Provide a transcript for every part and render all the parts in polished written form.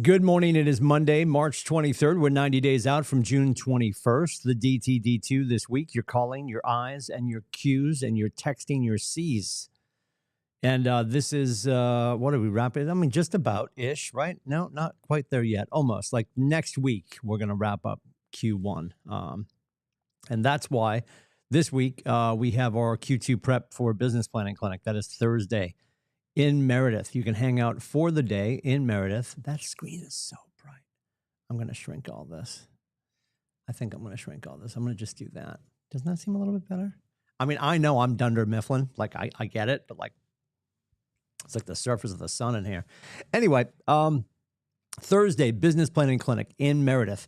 Good morning. It is Monday, March 23rd. We're 90 days out from June 21st. The DTD2 this week. You're calling your I's and your Q's and you're texting your C's. And this is, what are we wrapping? I mean, just about-ish, right? No, not quite there yet. Almost. Like next week, we're going to wrap up Q1. And that's why this week we have our Q2 prep for Business Planning Clinic. That is Thursday in Meredith. You can hang out for the day in Meredith. That screen is so bright. I'm going to shrink all this. I think I'm going to shrink all this. I'm going to just do that. Doesn't that seem a little bit better? I mean, I know I'm Dunder Mifflin. Like, I get it, but like, it's like the surface of the sun in here. Anyway, Thursday, Business Planning Clinic in Meredith.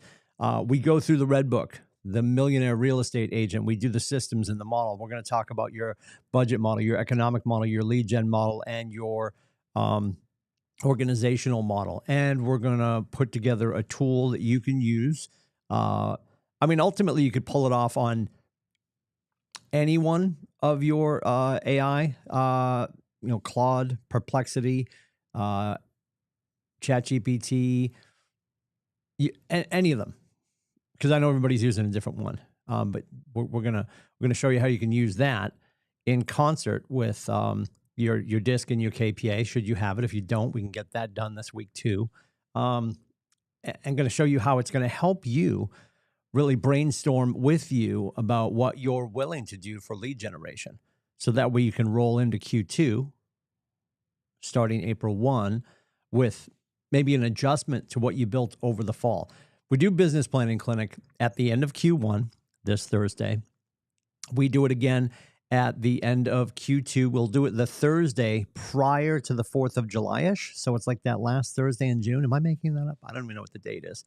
We go through the Red Book, the Millionaire Real Estate Agent. We do the systems and the model. We're going to talk about your budget model, your economic model, your lead gen model, and your organizational model. And we're going to put together a tool that you can use. I mean, ultimately, you could pull it off on any one of your AI, Claude, Perplexity, ChatGPT, any of them. Because I know everybody's using a different one, but we're gonna show you how you can use that in concert with your DISC and your KPA. Should you have it? If you don't, we can get that done this week too. And going to show you how it's going to help you really brainstorm with you about what you're willing to do for lead generation, so that way you can roll into Q2 starting April 1 with maybe an adjustment to what you built over the fall. We do Business Planning Clinic at the end of Q1 this Thursday. We do it again at the end of Q2. We'll do it the Thursday prior to the 4th of July-ish. So it's like that last Thursday in June. Am I making that up? I don't even know what the date is.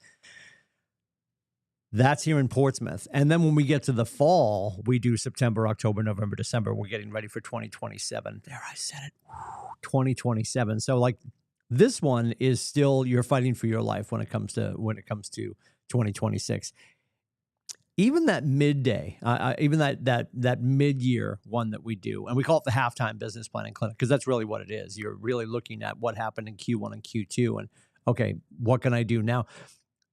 That's here in Portsmouth. And then when we get to the fall, we do September, October, November, December. We're getting ready for 2027. There, I said it. 2027. So like, this one is still, you're fighting for your life when it comes to 2026. Even that midday, even that mid-year one that we do, and we call it the halftime business planning clinic, because that's really what it is. You're really looking at what happened in Q1 and Q2, and okay, what can I do now?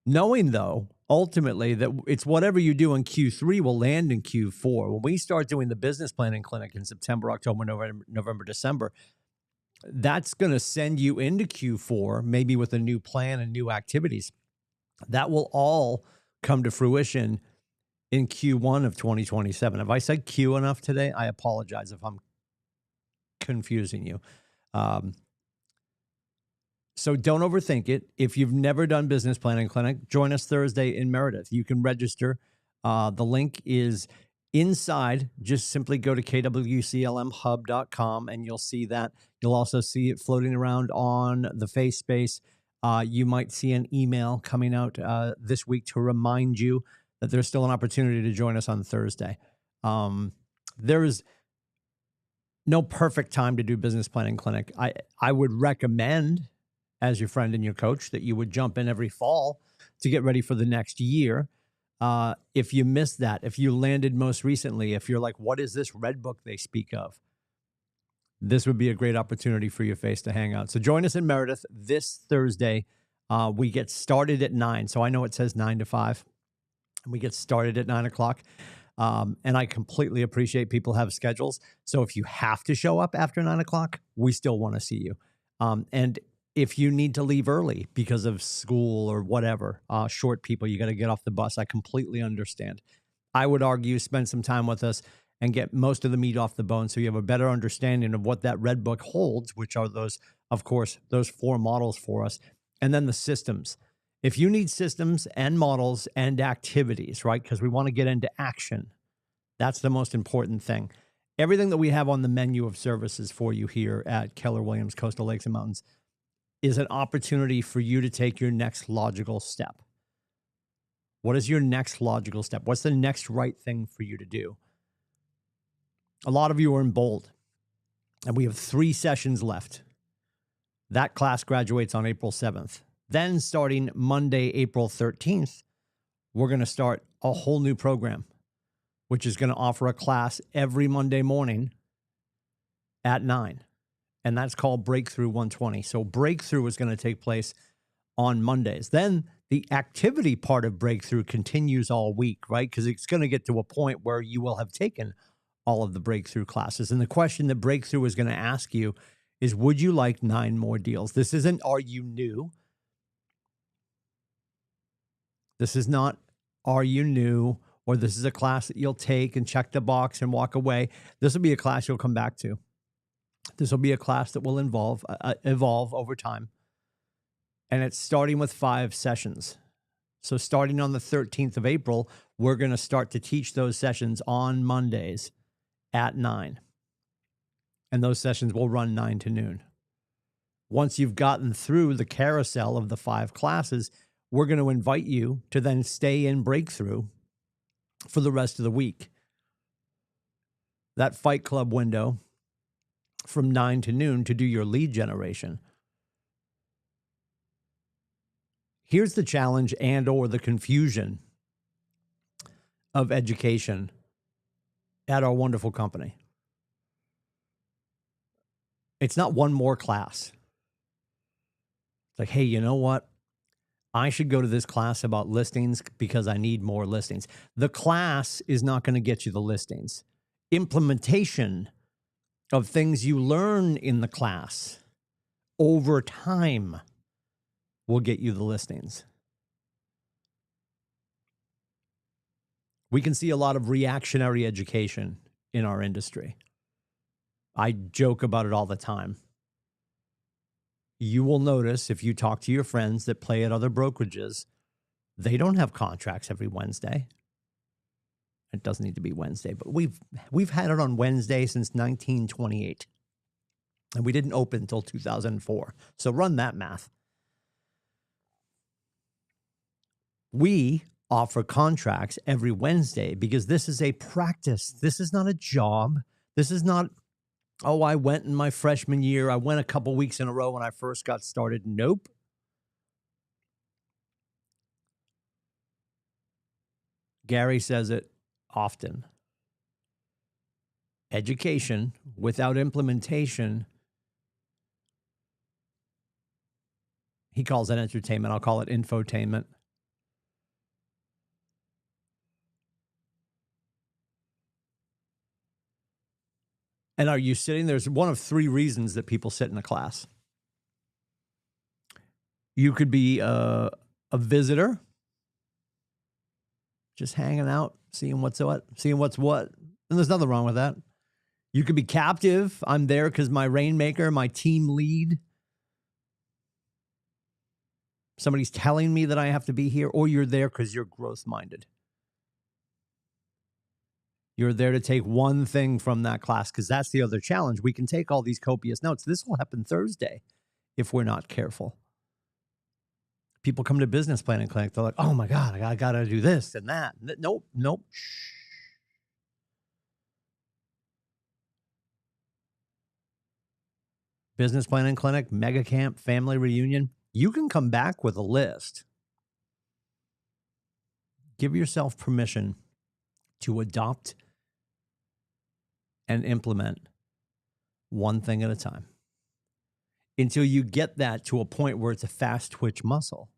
Knowing though, ultimately that it's whatever you do in Q3 will land in Q4. When we start doing the business planning clinic in September, October, November, December, that's going to send you into Q4, maybe with a new plan and new activities. That will all come to fruition in Q1 of 2027. Have I said Q enough today? I apologize if I'm confusing you. So don't overthink it. If you've never done Business Planning Clinic, join us Thursday in Meredith. You can register. The link is inside. Just simply go to KWCLMHub.com and you'll see that. You'll also see it floating around on the face space. You might see an email coming out this week to remind you that there's still an opportunity to join us on Thursday. There is no perfect time to do Business Planning Clinic. I would recommend, as your friend and your coach, that you would jump in every fall to get ready for the next year. If you missed that, if you landed most recently, if you're like, what is this Red Book they speak of? This would be a great opportunity for your face to hang out. So join us in Meredith this Thursday. We get started at 9. So I know it says 9 to 5. And we get started at 9 o'clock. And I completely appreciate people have schedules. So if you have to show up after 9 o'clock, we still want to see you. And if you need to leave early because of school or whatever, short people, you got to get off the bus. I completely understand. I would argue spend some time with us and get most of the meat off the bone so you have a better understanding of what that Red Book holds, which are those, of course, those 4 models for us, and then the systems. If you need systems and models and activities, right, because we want to get into action, that's the most important thing. Everything that we have on the menu of services for you here at Keller Williams Coastal Lakes and Mountains is an opportunity for you to take your next logical step. What is your next logical step? What's the next right thing for you to do? A lot of you are in bold, and we have 3 sessions left. That class graduates on April 7th. Then starting Monday, April 13th, we're going to start a whole new program, which is going to offer a class every Monday morning at 9. And that's called Breakthrough 120. So Breakthrough is going to take place on Mondays. Then the activity part of Breakthrough continues all week, right? Because it's going to get to a point where you will have taken all of the Breakthrough classes. And the question that Breakthrough is going to ask you is, would you like 9 more deals? This isn't, are you new? This is not, are you new? Or this is a class that you'll take and check the box and walk away. This will be a class you'll come back to. This will be a class that will evolve over time. And it's starting with 5 sessions. So starting on the 13th of April, we're going to start to teach those sessions on Mondays at 9. And those sessions will run 9 to noon. Once you've gotten through the carousel of the 5 classes, we're going to invite you to then stay in Breakthrough for the rest of the week. That Fight Club window from 9 to noon to do your lead generation. Here's the challenge and or the confusion of education at our wonderful company. It's not one more class. It's like, hey, you know what? I should go to this class about listings because I need more listings. The class is not going to get you the listings. Implementation of things you learn in the class over time will get you the listings. We can see a lot of reactionary education in our industry. I joke about it all the time. You will notice if you talk to your friends that play at other brokerages, they don't have contracts every Wednesday. It doesn't need to be Wednesday, but we've had it on Wednesday since 1928. And we didn't open until 2004. So run that math. We offer contracts every Wednesday because this is a practice. This is not a job. This is not, oh, I went in my freshman year. I went a couple weeks in a row when I first got started. Nope. Gary says it often. Education without implementation, he calls it entertainment. I'll call it infotainment. And are you sitting? There's one of 3 reasons that people sit in a class. You could be a visitor, just hanging out, seeing what's what. And there's nothing wrong with that. You could be captive. I'm there because my rainmaker, my team lead, somebody's telling me that I have to be here, or you're there because you're growth-minded. You're there to take one thing from that class, because that's the other challenge. We can take all these copious notes. This will happen Thursday if we're not careful. People come to business planning clinic. They're like, oh, my God, I got to do this and that. Nope. Shh. Business planning clinic, mega camp, family reunion. You can come back with a list. Give yourself permission to adopt and implement one thing at a time until you get that to a point where it's a fast twitch muscle.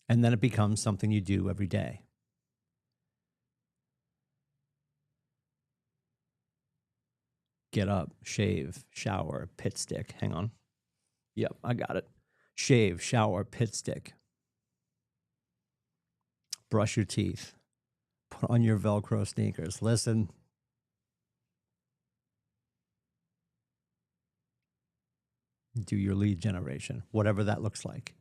And then it becomes something you do every day. Get up, shave, shower, pit stick. Hang on. Yep, I got it. Shave, shower, pit stick. Brush your teeth. Put on your Velcro sneakers. Listen. Do your lead generation, whatever that looks like.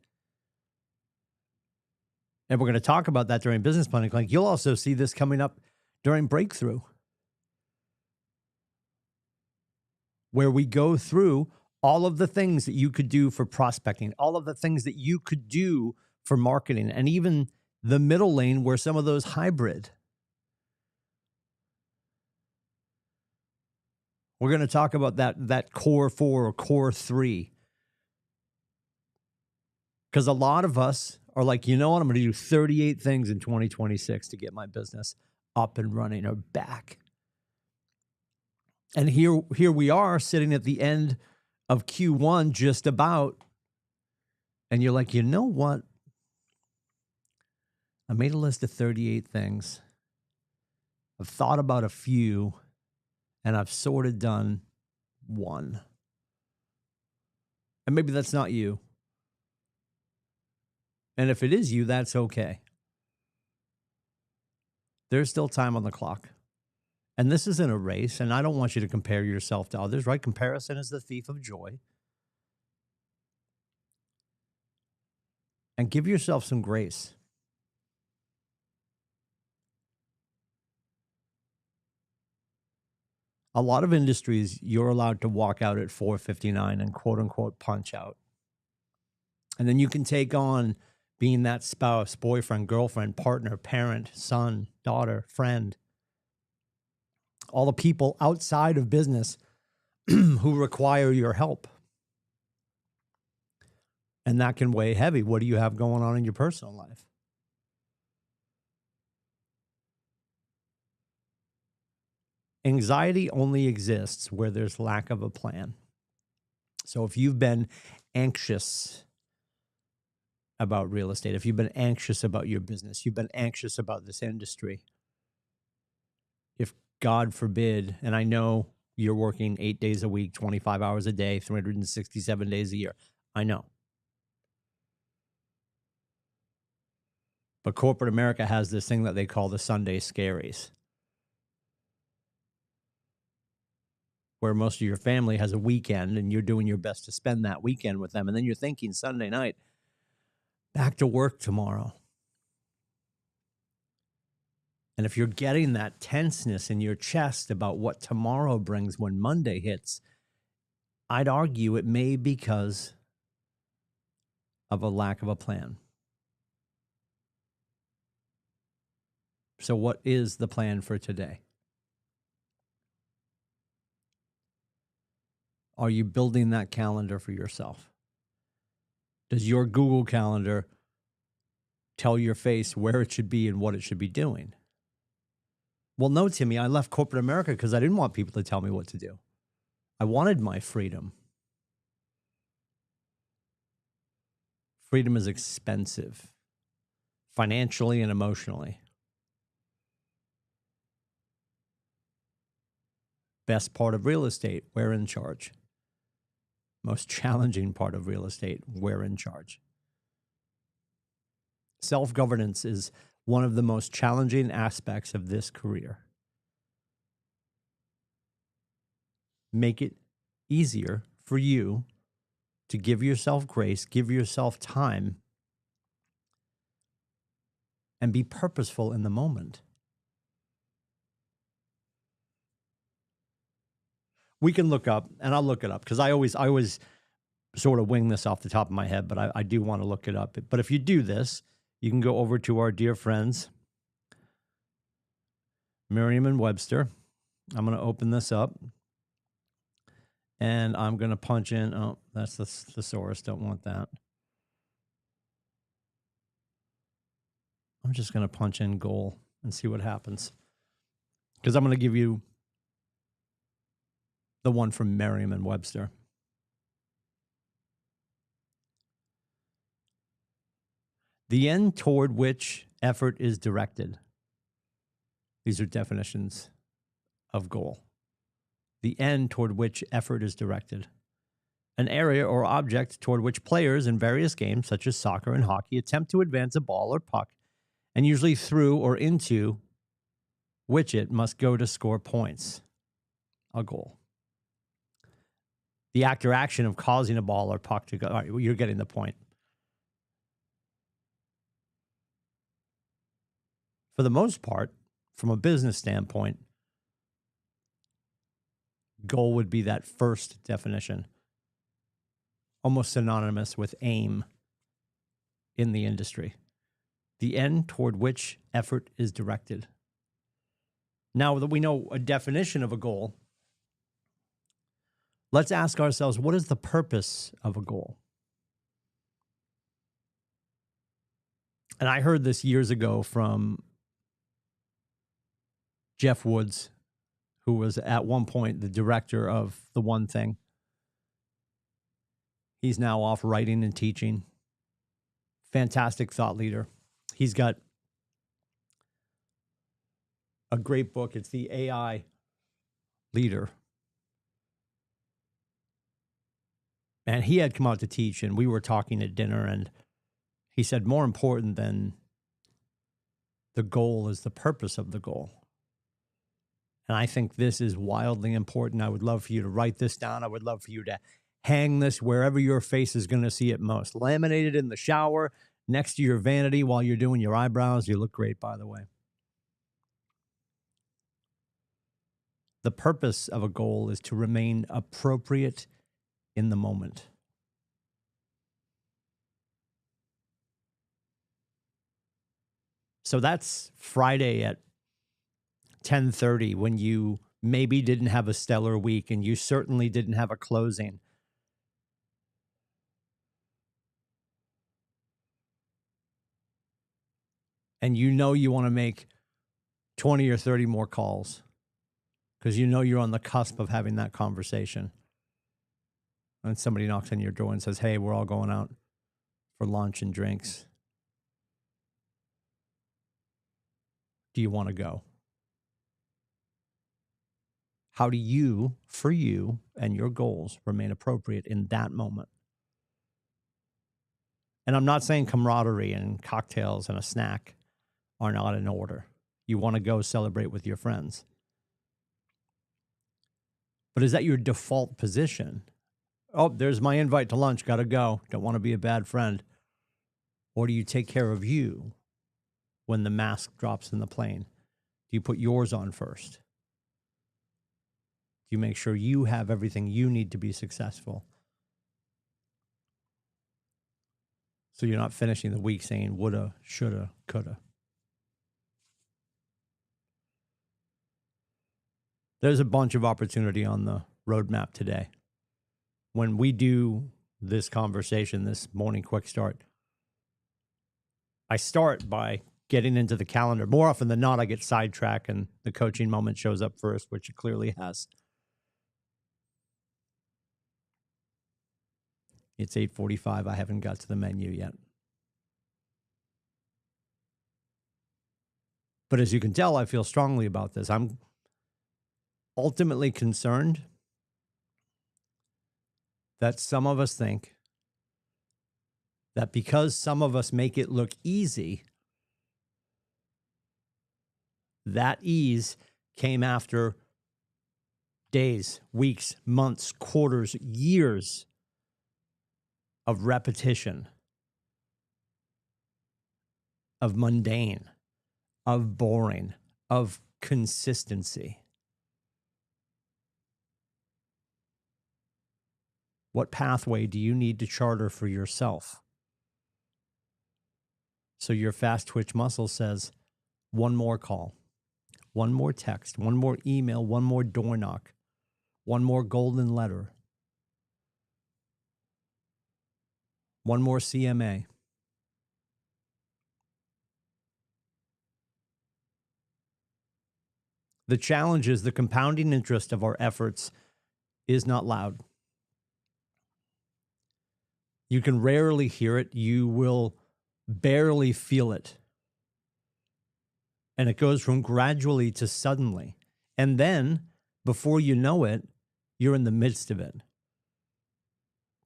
And we're going to talk about that during Business Planning Clinic. You'll also see this coming up during Breakthrough, where we go through all of the things that you could do for prospecting, all of the things that you could do for marketing, and even the middle lane where some of those hybrid. We're going to talk about that core 4 or core 3. Because a lot of us are like, you know what? I'm going to do 38 things in 2026 to get my business up and running or back. And here we are sitting at the end of Q1 just about, and you're like, you know what? I made a list of 38 things. I've thought about a few, and I've sort of done one. And maybe that's not you. And if it is you, that's okay. There's still time on the clock. And this isn't a race, and I don't want you to compare yourself to others, right? Comparison is the thief of joy. And give yourself some grace. A lot of industries, you're allowed to walk out at 4:59 and quote unquote punch out. And then you can take on being that spouse, boyfriend, girlfriend, partner, parent, son, daughter, friend, all the people outside of business who require your help. And that can weigh heavy. What do you have going on in your personal life? Anxiety only exists where there's lack of a plan. So if you've been anxious about real estate, if you've been anxious about your business, you've been anxious about this industry, if God forbid, and I know you're working 8 days a week, 25 hours a day, 367 days a year, I know. But corporate America has this thing that they call the Sunday scaries, where most of your family has a weekend and you're doing your best to spend that weekend with them. And then you're thinking Sunday night, back to work tomorrow. And if you're getting that tenseness in your chest about what tomorrow brings when Monday hits, I'd argue it may be because of a lack of a plan. So what is the plan for today? Are you building that calendar for yourself? Does your Google Calendar tell your face where it should be and what it should be doing? Well, no, Timmy, I left corporate America because I didn't want people to tell me what to do. I wanted my freedom. Freedom is expensive, financially and emotionally. Best part of real estate, we're in charge. Most challenging part of real estate, we're in charge. Self-governance is one of the most challenging aspects of this career. Make it easier for you to give yourself grace, give yourself time, and be purposeful in the moment. We can look up, and I'll look it up because I always sort of wing this off the top of my head, but I do want to look it up. But if you do this, you can go over to our dear friends, Merriam-Webster. I'm going to open this up, and I'm going to punch in. Oh, that's the thesaurus. Don't want that. I'm just going to punch in goal and see what happens, because I'm going to give you the one from Merriam-Webster. The end toward which effort is directed. These are definitions of goal. The end toward which effort is directed. An area or object toward which players in various games, such as soccer and hockey, attempt to advance a ball or puck, and usually through or into which it must go to score points. A goal. The act or action of causing a ball or puck to go. All right, well, you're getting the point. For the most part, from a business standpoint, goal would be that first definition, almost synonymous with aim in the industry. The end toward which effort is directed. Now that we know a definition of a goal, let's ask ourselves, what is the purpose of a goal? And I heard this years ago from Jeff Woods, who was at one point the director of The One Thing. He's now off writing and teaching. Fantastic thought leader. He's got a great book. It's The AI Leader. And he had come out to teach, and we were talking at dinner, and he said, more important than the goal is the purpose of the goal. And I think this is wildly important. I would love for you to write this down. I would love for you to hang this wherever your face is going to see it most. Laminate it in the shower, next to your vanity while you're doing your eyebrows. You look great, by the way. The purpose of a goal is to remain appropriate in the moment. So that's Friday at 10:30 when you maybe didn't have a stellar week and you certainly didn't have a closing. And you know you want to make 20 or 30 more calls because you know you're on the cusp of having that conversation. And somebody knocks on your door and says, hey, we're all going out for lunch and drinks. Do you want to go? How do you, for you and your goals, remain appropriate in that moment? And I'm not saying camaraderie and cocktails and a snack are not in order. You want to go celebrate with your friends. But is that your default position? Oh, there's my invite to lunch. Got to go. Don't want to be a bad friend. Or do you take care of you when the mask drops in the plane? Do you put yours on first? Do you make sure you have everything you need to be successful? So you're not finishing the week saying woulda, shoulda, coulda. There's a bunch of opportunity on the roadmap today. When we do this conversation, this morning quick start, I start by getting into the calendar. More often than not, I get sidetracked and the coaching moment shows up first, which it clearly has. It's 8:45. I haven't got to the menu yet. But as you can tell, I feel strongly about this. I'm ultimately concerned that some of us think that because some of us make it look easy, that ease came after days, weeks, months, quarters, years of repetition, of mundane, of boring, of consistency. What pathway do you need to charter for yourself? So your fast twitch muscle says, one more call, one more text, one more email, one more door knock, one more golden letter, one more CMA. The challenge is the compounding interest of our efforts is not loud. You can rarely hear it. You will barely feel it. And it goes from gradually to suddenly. And then, before you know it, you're in the midst of it.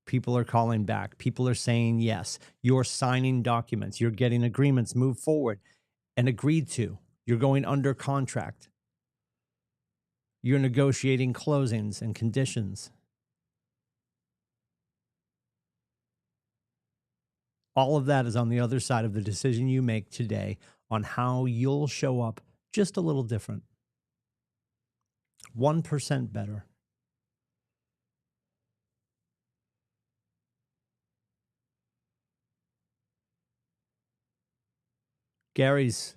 People are calling back. People are saying yes. You're signing documents. You're getting agreements moved forward and agreed to. You're going under contract. You're negotiating closings and conditions. All of that is on the other side of the decision you make today on how you'll show up just a little different. 1% better. Gary's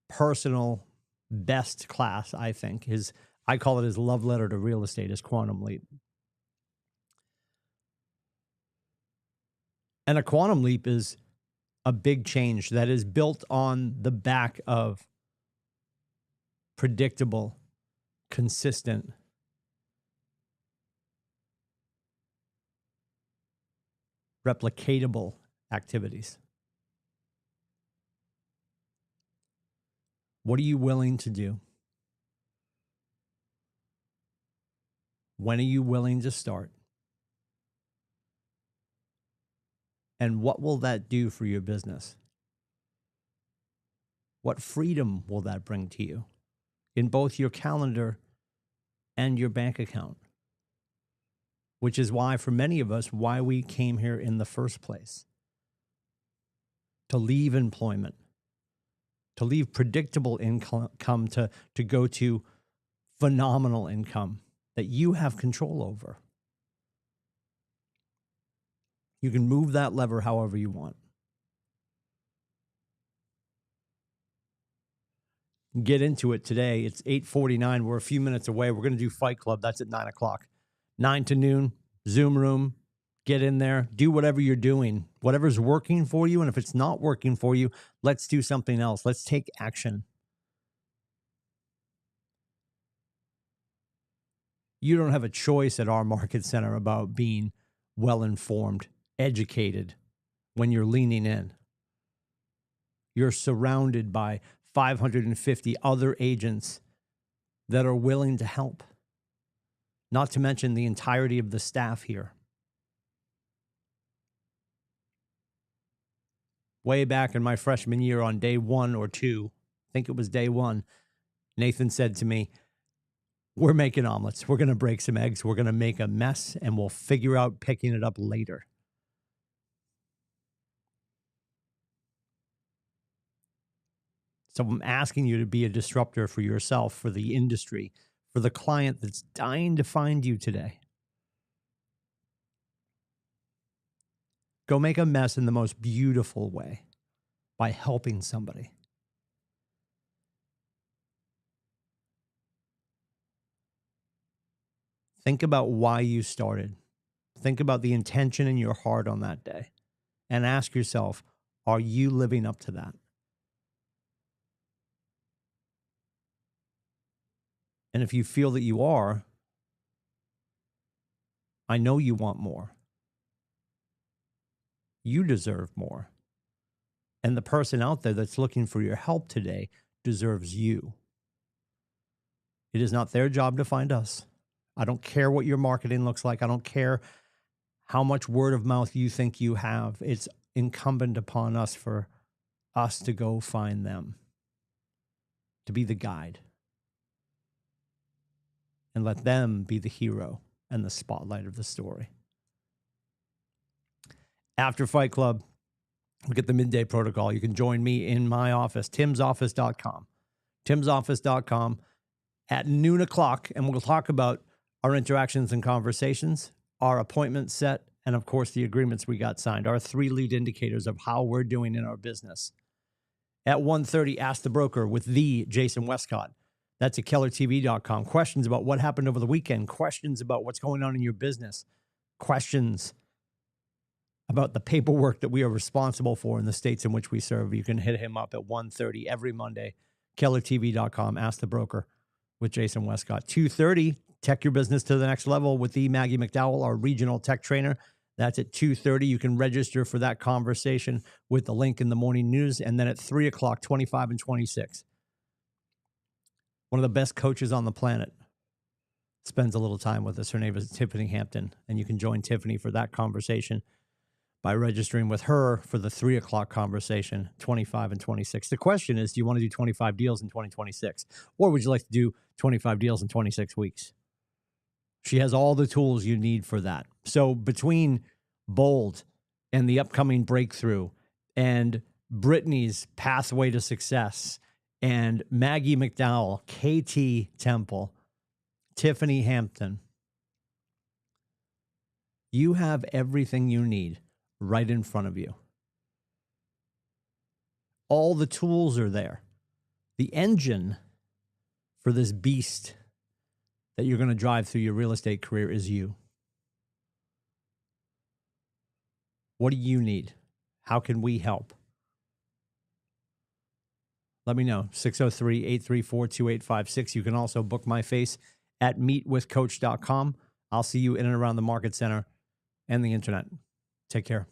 personal best class, I think, I call it his love letter to real estate, is Quantum Leap. And a quantum leap is a big change that is built on the back of predictable, consistent, replicatable activities. What are you willing to do? When are you willing to start? And what will that do for your business? What freedom will that bring to you in both your calendar and your bank account? Which is why, for many of us, why we came here in the first place. To leave employment, to leave predictable income, to go to phenomenal income that you have control over. You can move that lever however you want. Get into it today. It's 8:49. We're a few minutes away. We're going to do Fight Club. That's at 9 o'clock. 9 to noon, Zoom room. Get in there. Do whatever you're doing. Whatever's working for you. And if it's not working for you, let's do something else. Let's take action. You don't have a choice at our market center about being well-informed, educated when you're leaning in. You're surrounded by 550 other agents that are willing to help, not to mention the entirety of the staff here. Way back in my freshman year on day 1 or 2, I think it was day 1, Nathan said to me, we're making omelets. We're going to break some eggs. We're going to make a mess, and we'll figure out picking it up later. So I'm asking you to be a disruptor for yourself, for the industry, for the client that's dying to find you today. Go make a mess in the most beautiful way by helping somebody. Think about why you started. Think about the intention in your heart on that day and ask yourself, are you living up to that? And if you feel that you are, I know you want more. You deserve more. And the person out there that's looking for your help today deserves you. It is not their job to find us. I don't care what your marketing looks like. I don't care how much word of mouth you think you have. It's incumbent upon us for us to go find them, to be the guide, and let them be the hero and the spotlight of the story. After Fight Club, we get the midday protocol. You can join me in my office, timsoffice.com. timsoffice.com at noon o'clock, and we'll talk about our interactions and conversations, our appointment set, and of course, the agreements we got signed, our 3 lead indicators of how we're doing in our business. At 1:30, Ask the Broker with the Jason Westcott. That's at kellertv.com. Questions about what happened over the weekend, questions about what's going on in your business, questions about the paperwork that we are responsible for in the states in which we serve. You can hit him up at 1:30 every Monday, kellertv.com, Ask the Broker with Jason Westcott. 2:30, Tech Your Business to the Next Level with the Maggie McDowell, our regional tech trainer. That's at 2:30. You can register for that conversation with the link in the morning news. And then at 3 o'clock, 25 and 26, one of the best coaches on the planet spends a little time with us. Her name is Tiffany Hampton, and you can join Tiffany for that conversation by registering with her for the 3 o'clock conversation, 25 and 26. The question is, do you want to do 25 deals in 2026? Or would you like to do 25 deals in 26 weeks? She has all the tools you need for that. So between Bold and the upcoming breakthrough and Brittany's pathway to success and Maggie McDowell, KT Temple, Tiffany Hampton, you have everything you need right in front of you. All the tools are there. The engine for this beast that you're going to drive through your real estate career is you. What do you need? How can we help? Let me know. 603-834-2856. You can also book my face at meetwithcoach.com. I'll see you in and around the market center and the internet. Take care.